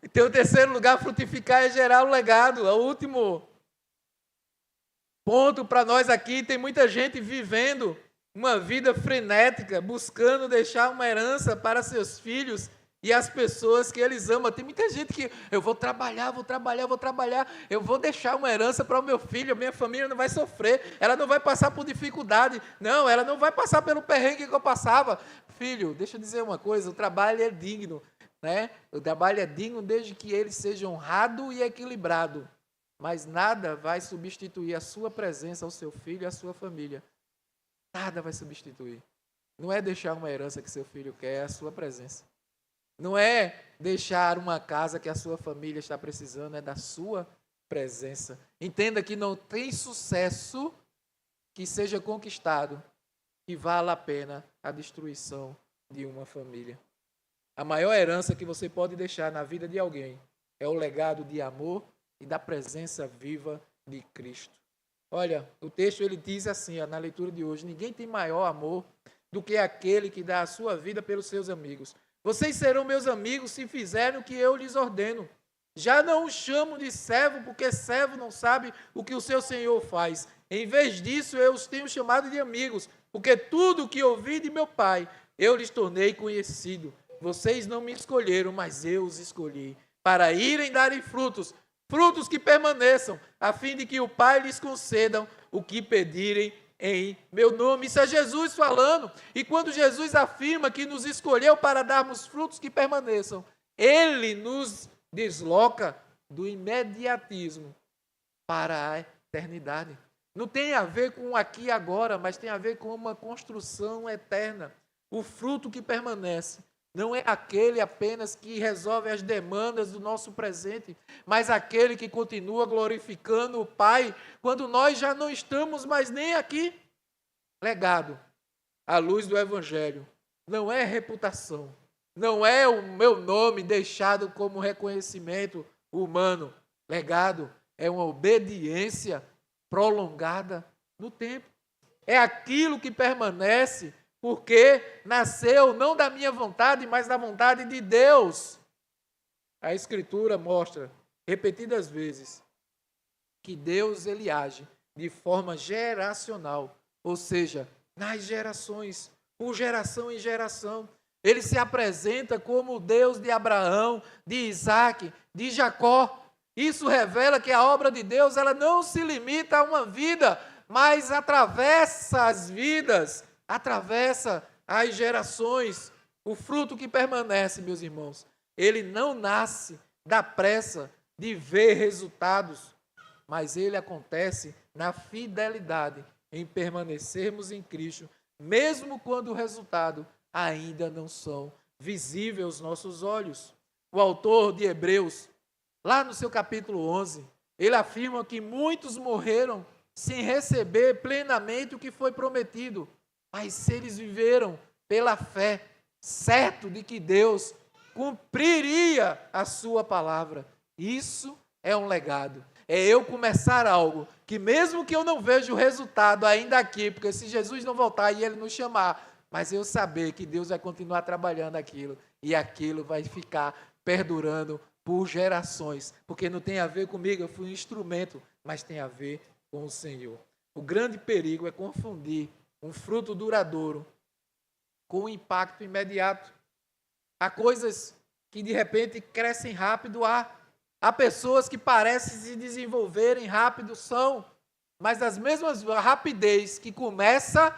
Então, o terceiro lugar, frutificar é gerar o legado. É o último ponto para nós aqui. Tem muita gente vivendo uma vida frenética, buscando deixar uma herança para seus filhos e as pessoas que eles amam. Tem muita gente que eu vou trabalhar, eu vou deixar uma herança para o meu filho, a minha família não vai sofrer, ela não vai passar por dificuldade, não, ela não vai passar pelo perrengue que eu passava. Filho, deixa eu dizer uma coisa, o trabalho é digno, né? O trabalho é digno desde que ele seja honrado e equilibrado, mas nada vai substituir a sua presença ao seu filho e à sua família. Nada vai substituir. Não é deixar uma herança que seu filho quer, é a sua presença. Não é deixar uma casa que a sua família está precisando, é da sua presença. Entenda que não tem sucesso que seja conquistado que vale a pena a destruição de uma família. A maior herança que você pode deixar na vida de alguém é o legado de amor e da presença viva de Cristo. Olha, o texto ele diz assim, na leitura de hoje, ninguém tem maior amor do que aquele que dá a sua vida pelos seus amigos. Vocês serão meus amigos se fizerem o que eu lhes ordeno. Já não os chamo de servo, porque servo não sabe o que o seu senhor faz. Em vez disso, eu os tenho chamado de amigos, porque tudo o que ouvi de meu Pai, eu lhes tornei conhecido. Vocês não me escolheram, mas eu os escolhi, para irem darem frutos, frutos que permaneçam, a fim de que o Pai lhes conceda o que pedirem em meu nome. Isso é Jesus falando. E quando Jesus afirma que nos escolheu para darmos frutos que permaneçam, Ele nos desloca do imediatismo para a eternidade. Não tem a ver com aqui e agora, mas tem a ver com uma construção eterna. O fruto que permanece não é aquele apenas que resolve as demandas do nosso presente, mas aquele que continua glorificando o Pai quando nós já não estamos mais nem aqui. Legado, à luz do Evangelho, não é reputação, não é o meu nome deixado como reconhecimento humano. Legado é uma obediência prolongada no tempo. É aquilo que permanece porque nasceu não da minha vontade, mas da vontade de Deus. A Escritura mostra repetidas vezes que Deus ele age de forma geracional, ou seja, nas gerações, por geração em geração. Ele se apresenta como o Deus de Abraão, de Isaac, de Jacó. Isso revela que a obra de Deus ela não se limita a uma vida, mas atravessa as vidas, atravessa as gerações. O fruto que permanece, meus irmãos, ele não nasce da pressa de ver resultados, mas ele acontece na fidelidade em permanecermos em Cristo, mesmo quando o resultado ainda não são visíveis aos nossos olhos. O autor de Hebreus, lá no seu capítulo 11, ele afirma que muitos morreram sem receber plenamente o que foi prometido, mas eles viveram pela fé, certo de que Deus cumpriria a sua palavra. Isso é um legado. É eu começar algo que mesmo que eu não veja o resultado ainda aqui, porque se Jesus não voltar e ele nos chamar, mas eu saber que Deus vai continuar trabalhando aquilo e aquilo vai ficar perdurando por gerações, porque não tem a ver comigo, eu fui um instrumento, mas tem a ver com o Senhor. O grande perigo é confundir um fruto duradouro com um impacto imediato. Há coisas que de repente crescem rápido, há pessoas que parecem se desenvolverem rápido, mas das mesmas rapidez que começa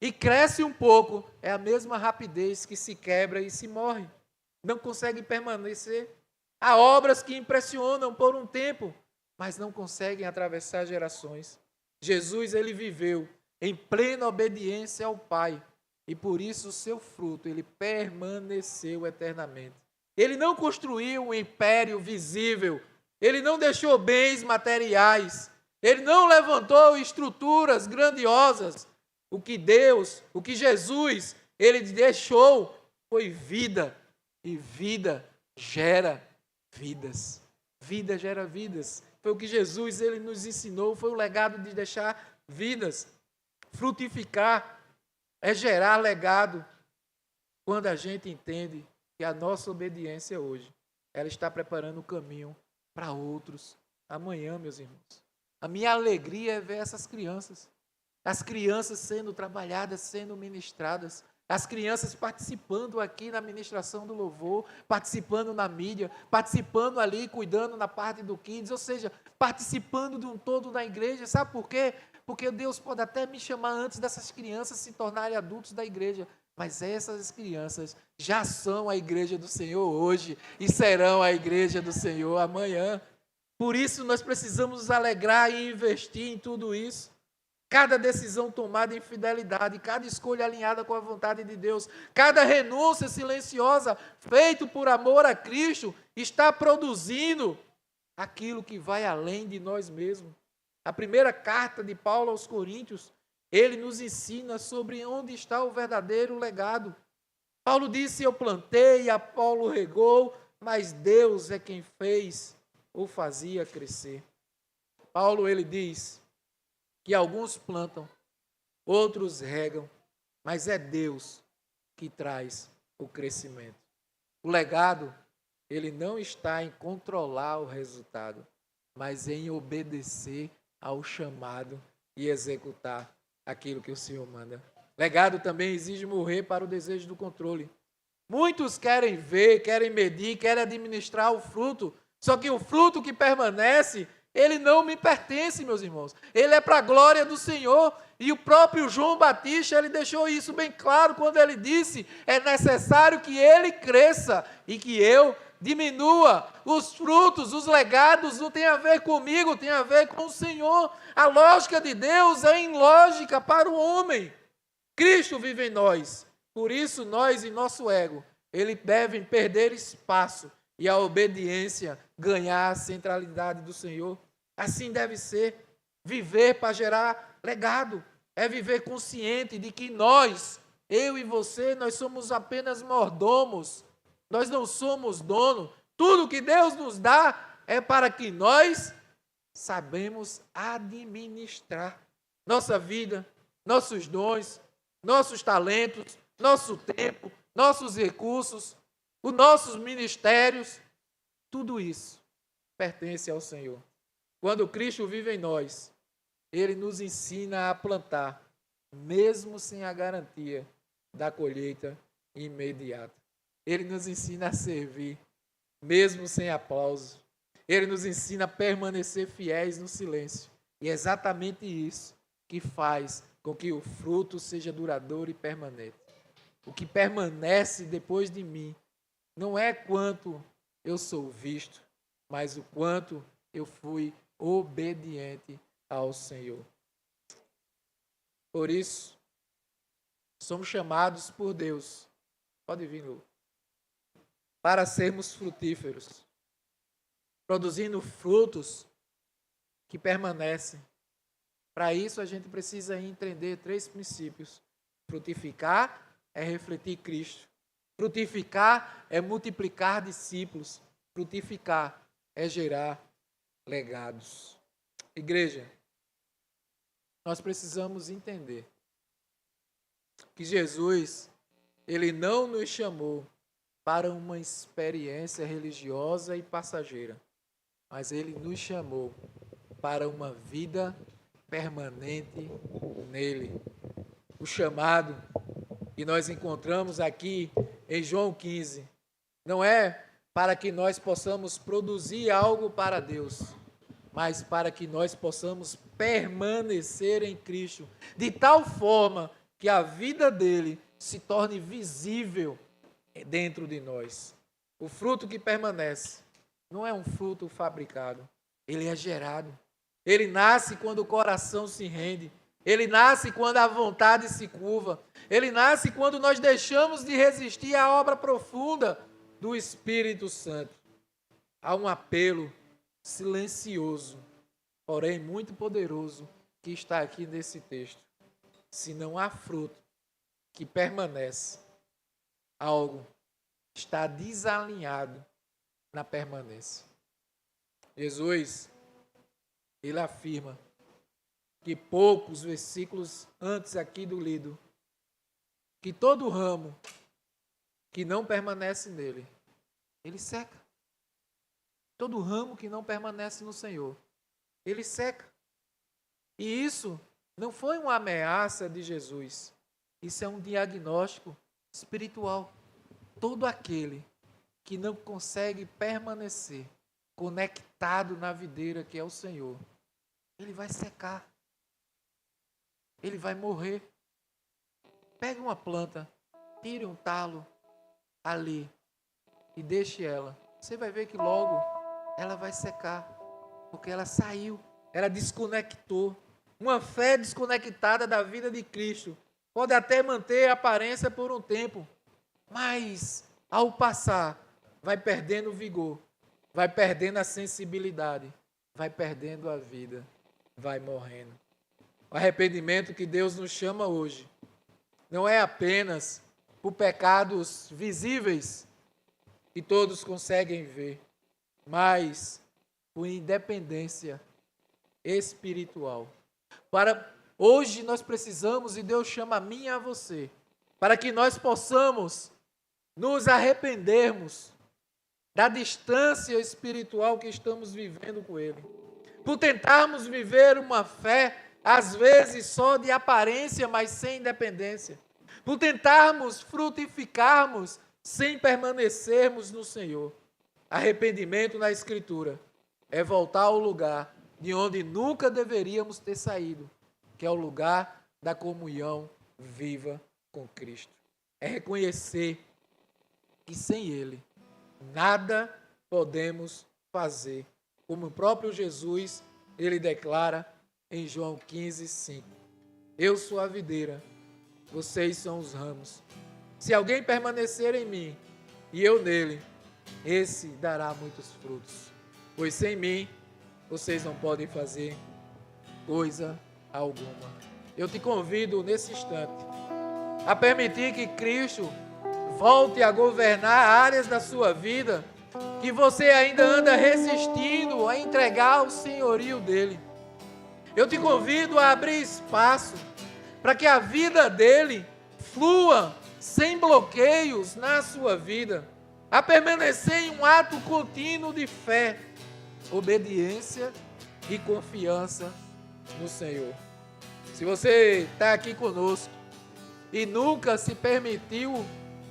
e cresce um pouco, é a mesma rapidez que se quebra e se morre. Não consegue permanecer. Há obras que impressionam por um tempo, mas não conseguem atravessar gerações. Jesus, ele viveu em plena obediência ao Pai, e por isso o seu fruto, ele permaneceu eternamente. Ele não construiu um império visível, ele não deixou bens materiais, ele não levantou estruturas grandiosas. O que Jesus, ele deixou foi vida, e vida gera vidas. Vida gera vidas. Foi o que Jesus ele nos ensinou, foi o legado de deixar vidas. Frutificar é gerar legado. Quando a gente entende que a nossa obediência hoje, ela está preparando o caminho para outros amanhã, meus irmãos. A minha alegria é ver essas crianças. As crianças sendo trabalhadas, sendo ministradas. As crianças participando aqui na ministração do louvor, participando na mídia, participando ali, cuidando na parte do kids, ou seja, participando de um todo da igreja. Sabe por quê? Porque Deus pode até me chamar antes dessas crianças se tornarem adultos da igreja, mas essas crianças já são a igreja do Senhor hoje e serão a igreja do Senhor amanhã. Por isso nós precisamos nos alegrar e investir em tudo isso. Cada decisão tomada em fidelidade, cada escolha alinhada com a vontade de Deus, cada renúncia silenciosa feita por amor a Cristo, está produzindo aquilo que vai além de nós mesmos. A primeira carta de Paulo aos Coríntios, ele nos ensina sobre onde está o verdadeiro legado. Paulo disse, eu plantei, Apolo regou, mas Deus é quem fez ou fazia crescer. Paulo, ele diz que alguns plantam, outros regam, mas é Deus que traz o crescimento. O legado, ele não está em controlar o resultado, mas em obedecer ao chamado e executar aquilo que o Senhor manda. Legado também exige morrer para o desejo do controle. Muitos querem ver, querem medir, querem administrar o fruto, só que o fruto que permanece, ele não me pertence, meus irmãos. Ele é para a glória do Senhor. E o próprio João Batista, ele deixou isso bem claro quando ele disse: é necessário que ele cresça e que eu diminua. Os frutos, os legados não tem a ver comigo, tem a ver com o Senhor. A lógica de Deus é ilógica para o homem. Cristo vive em nós. Por isso, nós e nosso ego, eles devem perder espaço e a obediência ganhar a centralidade do Senhor. Assim deve ser. Viver para gerar legado. É viver consciente de que nós, eu e você, nós somos apenas mordomos. Nós não somos dono. Tudo que Deus nos dá é para que nós sabemos administrar nossa vida, nossos dons, nossos talentos, nosso tempo, nossos recursos, os nossos ministérios. Tudo isso pertence ao Senhor. Quando Cristo vive em nós, Ele nos ensina a plantar, mesmo sem a garantia da colheita imediata. Ele nos ensina a servir, mesmo sem aplauso. Ele nos ensina a permanecer fiéis no silêncio. E é exatamente isso que faz com que o fruto seja duradouro e permanente. O que permanece depois de mim não é quanto eu sou visto, mas o quanto eu fui obediente ao Senhor. Por isso, somos chamados por Deus, pode vir, Lu, para sermos frutíferos, produzindo frutos que permanecem. Para isso, a gente precisa entender 3 princípios. Frutificar é refletir Cristo. Frutificar é multiplicar discípulos. Frutificar é gerar legados. Igreja, nós precisamos entender que Jesus, Ele não nos chamou para uma experiência religiosa e passageira, mas Ele nos chamou para uma vida permanente nele. O chamado que nós encontramos aqui em João 15 não é para que nós possamos produzir algo para Deus, mas para que nós possamos permanecer em Cristo, de tal forma que a vida dele se torne visível dentro de nós. O fruto que permanece não é um fruto fabricado, ele é gerado. Ele nasce quando o coração se rende. Ele nasce quando a vontade se curva. Ele nasce quando nós deixamos de resistir à obra profunda do Espírito Santo. Há um apelo silencioso, porém muito poderoso, que está aqui nesse texto. Se não há fruto que permanece, algo está desalinhado na permanência. Jesus, ele afirma que poucos versículos antes aqui do lido, que todo ramo que não permanece nele, ele seca. Todo ramo que não permanece no Senhor, ele seca. E isso não foi uma ameaça de Jesus, isso é um diagnóstico espiritual. Todo aquele que não consegue permanecer conectado na videira que é o Senhor, ele vai secar. Ele vai morrer. Pegue uma planta, tire um talo ali e deixe ela. Você vai ver que logo ela vai secar, porque ela saiu, ela desconectou. Uma fé desconectada da vida de Cristo pode até manter a aparência por um tempo, mas ao passar, vai perdendo o vigor, vai perdendo a sensibilidade, vai perdendo a vida, vai morrendo. O arrependimento que Deus nos chama hoje não é apenas por pecados visíveis que todos conseguem ver, mas por independência espiritual. Hoje nós precisamos, e Deus chama a mim e a você, para que nós possamos nos arrependermos da distância espiritual que estamos vivendo com Ele. Por tentarmos viver uma fé, às vezes só de aparência, mas sem independência. Por tentarmos frutificarmos sem permanecermos no Senhor. Arrependimento na Escritura é voltar ao lugar de onde nunca deveríamos ter saído, que é o lugar da comunhão viva com Cristo. É reconhecer que sem Ele nada podemos fazer. Como o próprio Jesus, ele declara em João 15:5. Eu sou a videira, vocês são os ramos. Se alguém permanecer em mim e eu nele, esse dará muitos frutos. Pois sem mim, vocês não podem fazer coisa alguma. Eu te convido nesse instante a permitir que Cristo volte a governar áreas da sua vida que você ainda anda resistindo a entregar o senhorio dele. Eu te convido a abrir espaço para que a vida dele flua sem bloqueios na sua vida, a permanecer em um ato contínuo de fé, obediência e confiança no Senhor. Se você está aqui conosco e nunca se permitiu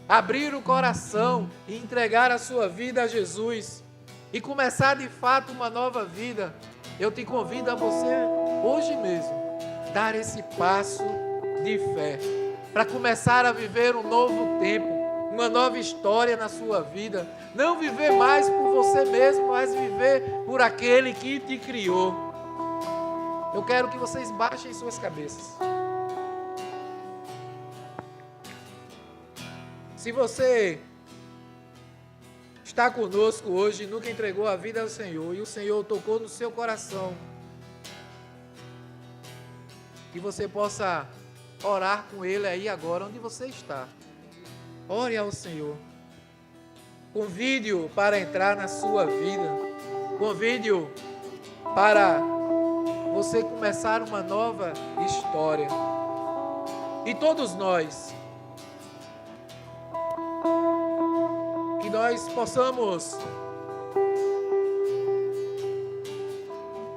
abrir o coração e entregar a sua vida a Jesus e começar de fato uma nova vida, eu te convido a você hoje mesmo dar esse passo de fé para começar a viver um novo tempo, uma nova história na sua vida. Não viver mais por você mesmo, mas viver por aquele que te criou. Eu quero que vocês baixem suas cabeças. Se você está conosco hoje e nunca entregou a vida ao Senhor, e o Senhor tocou no seu coração, que você possa orar com Ele aí agora, onde você está. Ore ao Senhor. Convide-o para entrar na sua vida. Convide-o para você começar uma nova história. E todos nós, que nós possamos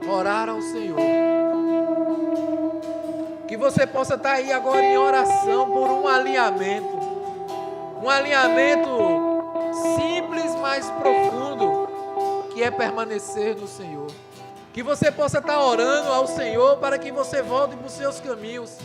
orar ao Senhor. Que você possa estar aí agora em oração por um alinhamento simples, mas profundo, que é permanecer no Senhor. Que você possa estar orando ao Senhor para que você volte para os seus caminhos,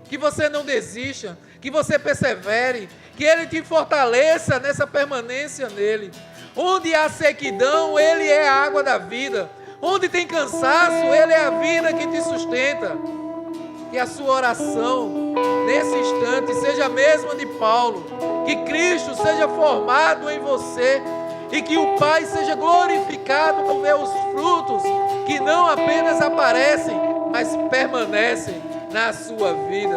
que você não desista, que você persevere, que Ele te fortaleça nessa permanência nele. Onde há sequidão, Ele é a água da vida. Onde tem cansaço, Ele é a vida que te sustenta. Que a sua oração, nesse instante, seja a mesma de Paulo. Que Cristo seja formado em você. E que o Pai seja glorificado por ver os frutos que não apenas aparecem, mas permanecem na sua vida.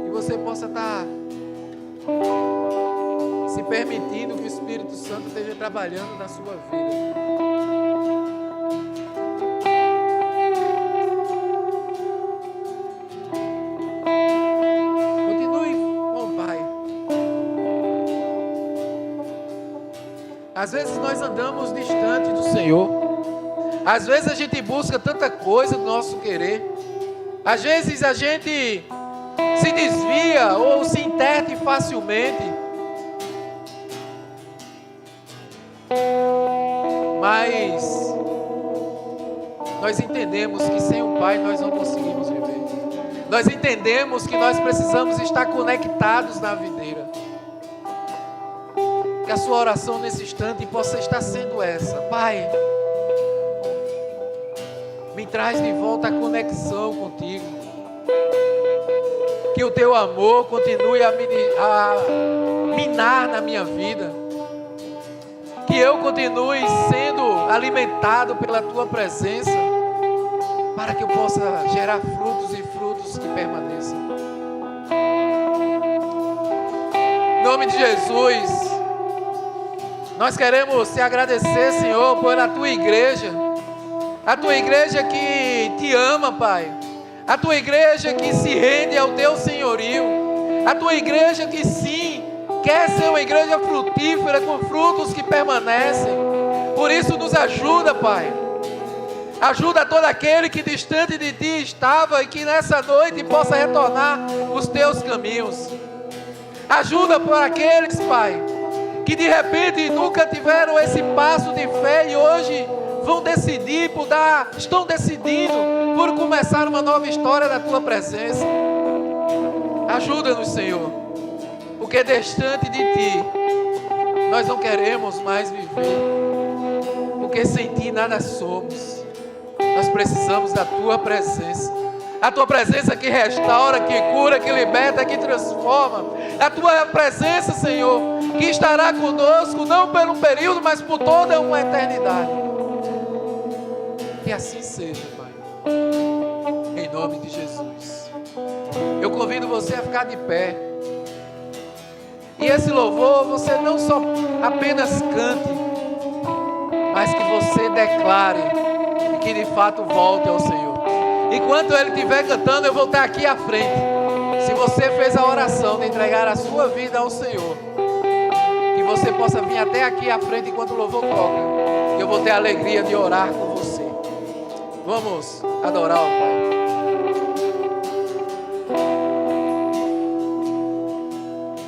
Que você possa estar se permitindo que o Espírito Santo esteja trabalhando na sua vida. Às vezes nós andamos distante do Senhor. Às vezes a gente busca tanta coisa do nosso querer. Às vezes a gente se desvia ou se interte facilmente. Mas nós entendemos que sem o Pai nós não conseguimos viver. Nós entendemos que nós precisamos estar conectados na videira. Que a sua oração nesse instante possa estar sendo essa: Pai, me traz de volta a conexão contigo. Que o teu amor continue a minar na minha vida. Que eu continue sendo alimentado pela tua presença, para que eu possa gerar frutos e frutos que permaneçam. Em nome de Jesus, nós queremos te agradecer, Senhor, pela tua igreja. A tua igreja que te ama, Pai. A tua igreja que se rende ao teu senhorio. A tua igreja que sim, quer ser uma igreja frutífera, com frutos que permanecem. Por isso nos ajuda, Pai. Ajuda todo aquele que distante de ti estava e que nessa noite possa retornar os teus caminhos. Ajuda por aqueles, Pai, que de repente nunca tiveram esse passo de fé e hoje vão decidir por dar, estão decidindo por começar uma nova história da tua presença. Ajuda-nos, Senhor, porque distante de ti, nós não queremos mais viver, porque sem ti nada somos. Nós precisamos da tua presença. A tua presença que restaura, que cura, que liberta, que transforma. A tua presença, Senhor, que estará conosco, não por um período, mas por toda uma eternidade. Que assim seja, Pai. Em nome de Jesus. Eu convido você a ficar de pé. E esse louvor, você não só apenas cante, mas que você declare e que de fato volte ao Senhor. Enquanto Ele estiver cantando, eu vou estar aqui à frente. Se você fez a oração de entregar a sua vida ao Senhor, que você possa vir até aqui à frente enquanto o louvor toca. Eu vou ter a alegria de orar com você. Vamos adorar o Pai.